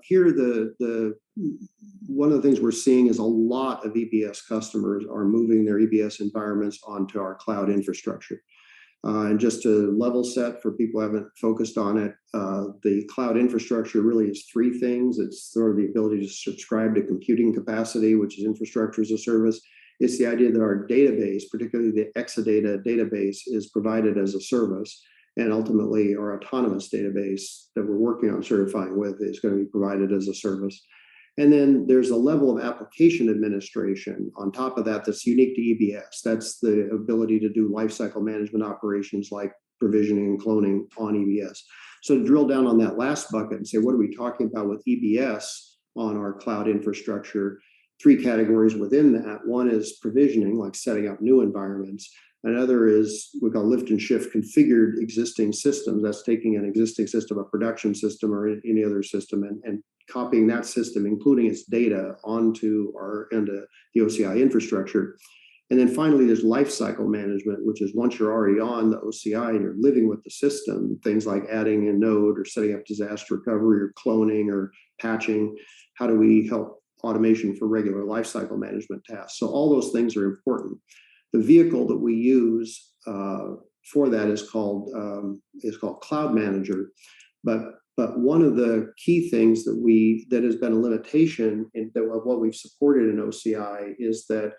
Here, one of the things we're seeing is a lot of EBS customers are moving their EBS environments onto our cloud infrastructure. And just to level set for people who haven't focused on it, the cloud infrastructure really is three things. It's sort of the ability to subscribe to computing capacity, which is infrastructure as a service. It's the idea that our database, particularly the Exadata database, is provided as a service. And ultimately, our autonomous database that we're working on certifying with is going to be provided as a service. And then there's a level of application administration on top of that that's unique to EBS. That's the ability to do lifecycle management operations like provisioning and cloning on EBS. So to drill down on that last bucket and say, what are we talking about with EBS on our cloud infrastructure? Three categories within that. One is provisioning, like setting up new environments. Another is we call lift and shift configured existing systems. That's taking an existing system, a production system or any other system, and copying that system, including its data, onto the OCI infrastructure. And then finally, there's lifecycle management, which is once you're already on the OCI and you're living with the system, things like adding a node or setting up disaster recovery or cloning or patching. How do we help automation for regular lifecycle management tasks? So all those things are important. The vehicle that we use for that is called Cloud Manager, but one of the key things that has been a limitation of what we've supported in OCI is that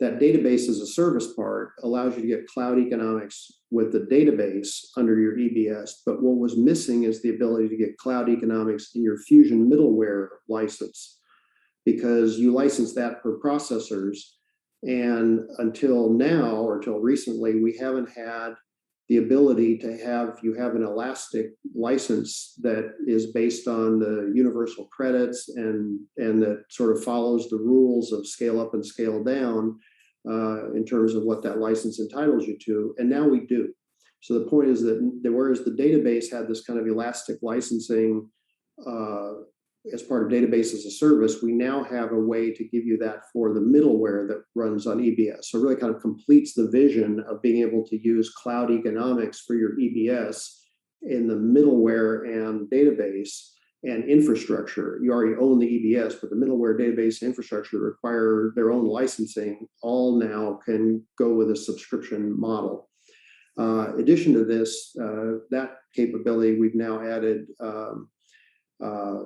database as a service part allows you to get cloud economics with the database under your EBS, but what was missing is the ability to get cloud economics in your Fusion middleware license, because you license that per processors. And until now, or until recently, we haven't had the ability to have an elastic license that is based on the universal credits and that sort of follows the rules of scale up and scale down in terms of what that license entitles you to. And now we do. So the point is that whereas the database had this kind of elastic licensing as part of database as a service, we now have a way to give you that for the middleware that runs on EBS. So it really kind of completes the vision of being able to use cloud economics for your EBS in the middleware and database and infrastructure. You already own the EBS, but the middleware, database, and infrastructure require their own licensing. All now can go with a subscription model. Addition to this, that capability, we've now added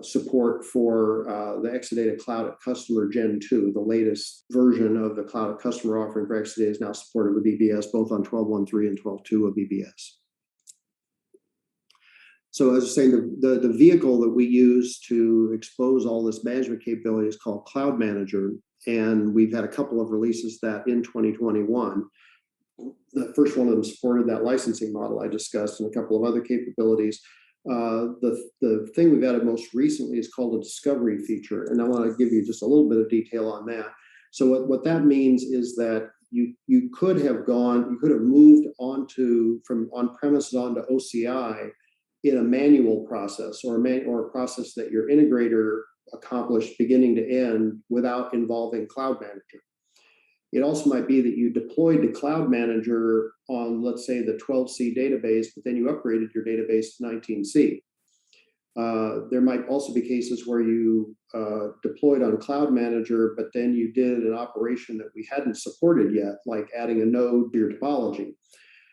support for the Exadata Cloud at Customer Gen 2. The latest version of the Cloud at Customer offering for Exadata is now supported with EBS, both on 12.1.3 and 12.2 of EBS. So as I was saying, the vehicle that we use to expose all this management capability is called Cloud Manager. And we've had a couple of releases that in 2021. The first one of them supported that licensing model I discussed and a couple of other capabilities. The thing we've added most recently is called a discovery feature. And I want to give you just a little bit of detail on that. So what that means is that you could have moved from on-premises onto OCI in a manual process or a process that your integrator accomplished beginning to end without involving Cloud Manager. It also might be that you deployed to Cloud Manager on, let's say, the 12C database, but then you upgraded your database to 19C. There might also be cases where you deployed on Cloud Manager, but then you did an operation that we hadn't supported yet, like adding a node to your topology.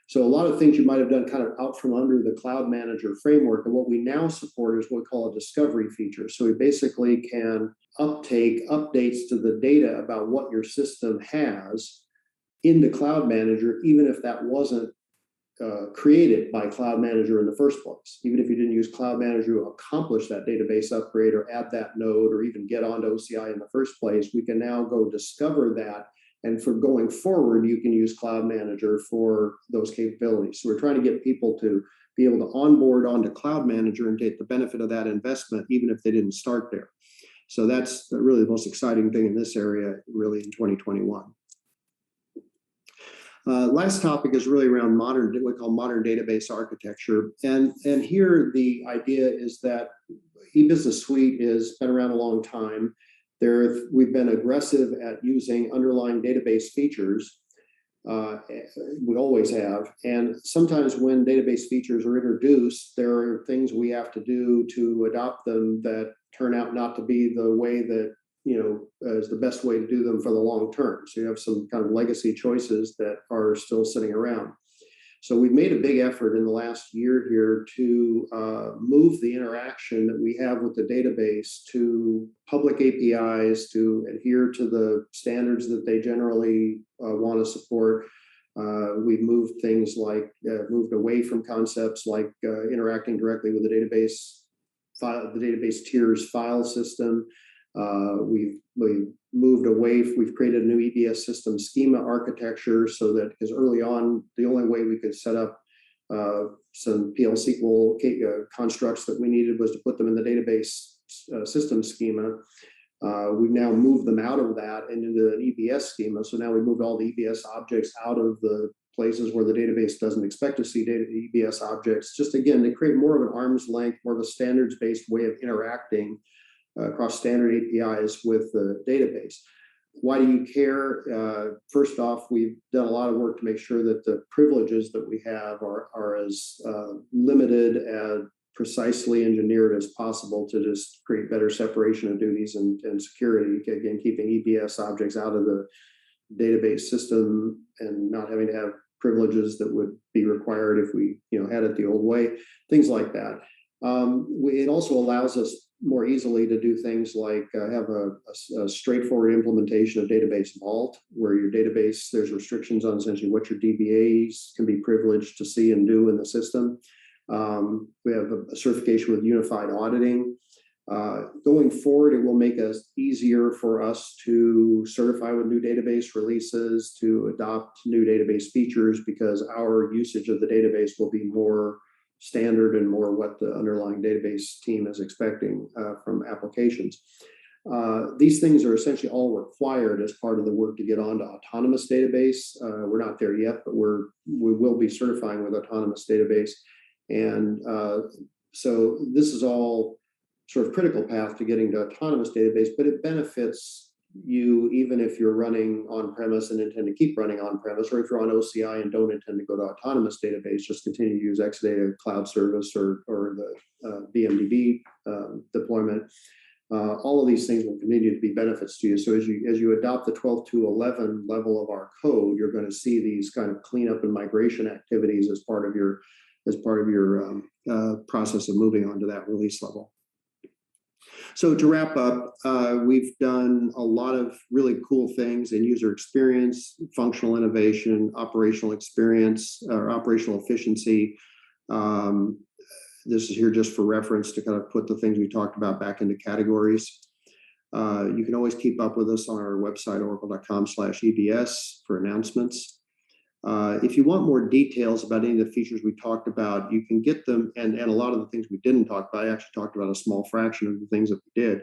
So a lot of things you might have done kind of out from under the Cloud Manager framework. And what we now support is what we call a discovery feature. So we basically can uptake updates to the data about what your system has into Cloud Manager, even if that wasn't created by Cloud Manager in the first place. Even if you didn't use Cloud Manager to accomplish that database upgrade or add that node or even get onto OCI in the first place, we can now go discover that. And for going forward, you can use Cloud Manager for those capabilities. So we're trying to get people to be able to onboard onto Cloud Manager and take the benefit of that investment, even if they didn't start there. So that's really the most exciting thing in this area, really, in 2021. Last topic is really around what we call modern database architecture. And here the idea is that eBusiness Suite has been around a long time. We've been aggressive at using underlying database features. We always have. And sometimes when database features are introduced, there are things we have to do to adopt them that turn out not to be the way that, is the best way to do them for the long term. So you have some kind of legacy choices that are still sitting around. So we've made a big effort in the last year here to move the interaction that we have with the database to public APIs, to adhere to the standards that they generally want to support. We've moved things like, moved away from concepts like interacting directly with the database tiers file system. We've moved away. We've created a new EBS system schema architecture so that, because early on, the only way we could set up some PL SQL constructs that we needed was to put them in the database system schema. We've now moved them out of that and into an EBS schema. So now we moved all the EBS objects out of the places where the database doesn't expect to see EBS objects, just again, to create more of an arm's length, more of a standards-based way of interacting across standard APIs with the database. Why do you care? First off, we've done a lot of work to make sure that the privileges that we have are as limited and precisely engineered as possible to just create better separation of duties and security. Again, keeping EBS objects out of the database system and not having to have privileges that would be required if we had it the old way, things like that. It also allows us more easily to do things like have a straightforward implementation of Database Vault, where your database, there's restrictions on essentially what your DBAs can be privileged to see and do in the system. We have a certification with unified auditing. Going forward, it will make us easier for us to certify with new database releases, to adopt new database features, because our usage of the database will be more standard and more what the underlying database team is expecting from applications. These things are essentially all required as part of the work to get onto Autonomous Database. We're not there yet, but we will be certifying with Autonomous Database. And so this is all sort of critical path to getting to Autonomous Database, but it benefits you even if you're running on-premise and intend to keep running on-premise, or if you're on OCI and don't intend to go to Autonomous Database, just continue to use Exadata Cloud Service or the BMDB deployment. All of these things will continue to be benefits to you. So as you adopt the 12.2.11 level of our code, you're going to see these kind of cleanup and migration activities as part of your process of moving on to that release level. So to wrap up, we've done a lot of really cool things in user experience, functional innovation, operational experience, or operational efficiency. This is here just for reference to kind of put the things we talked about back into categories. You can always keep up with us on our website, oracle.com/EBS, for announcements. If you want more details about any of the features we talked about, you can get them, and a lot of the things we didn't talk about. I actually talked about a small fraction of the things that we did.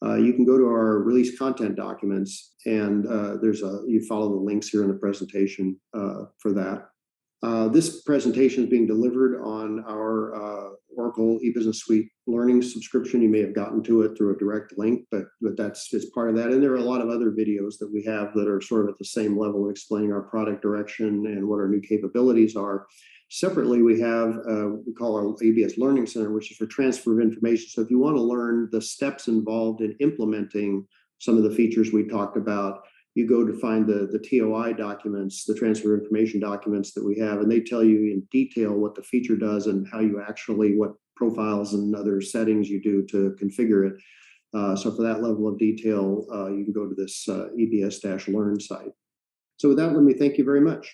You can go to our release content documents, and you follow the links here in the presentation for that. This presentation is being delivered on our Oracle eBusiness Suite Learning subscription. You may have gotten to it through a direct link, but it's part of that. And there are a lot of other videos that we have that are sort of at the same level, explaining our product direction and what our new capabilities are. Separately, we have we call our EBS Learning Center, which is for transfer of information. So if you want to learn the steps involved in implementing some of the features we talked about, you go to find the TOI documents, the transfer of information documents that we have, and they tell you in detail what the feature does and how you actually, what profiles and other settings you do to configure it. So for that level of detail, you can go to this EBS-Learn site. So with that, let me thank you very much.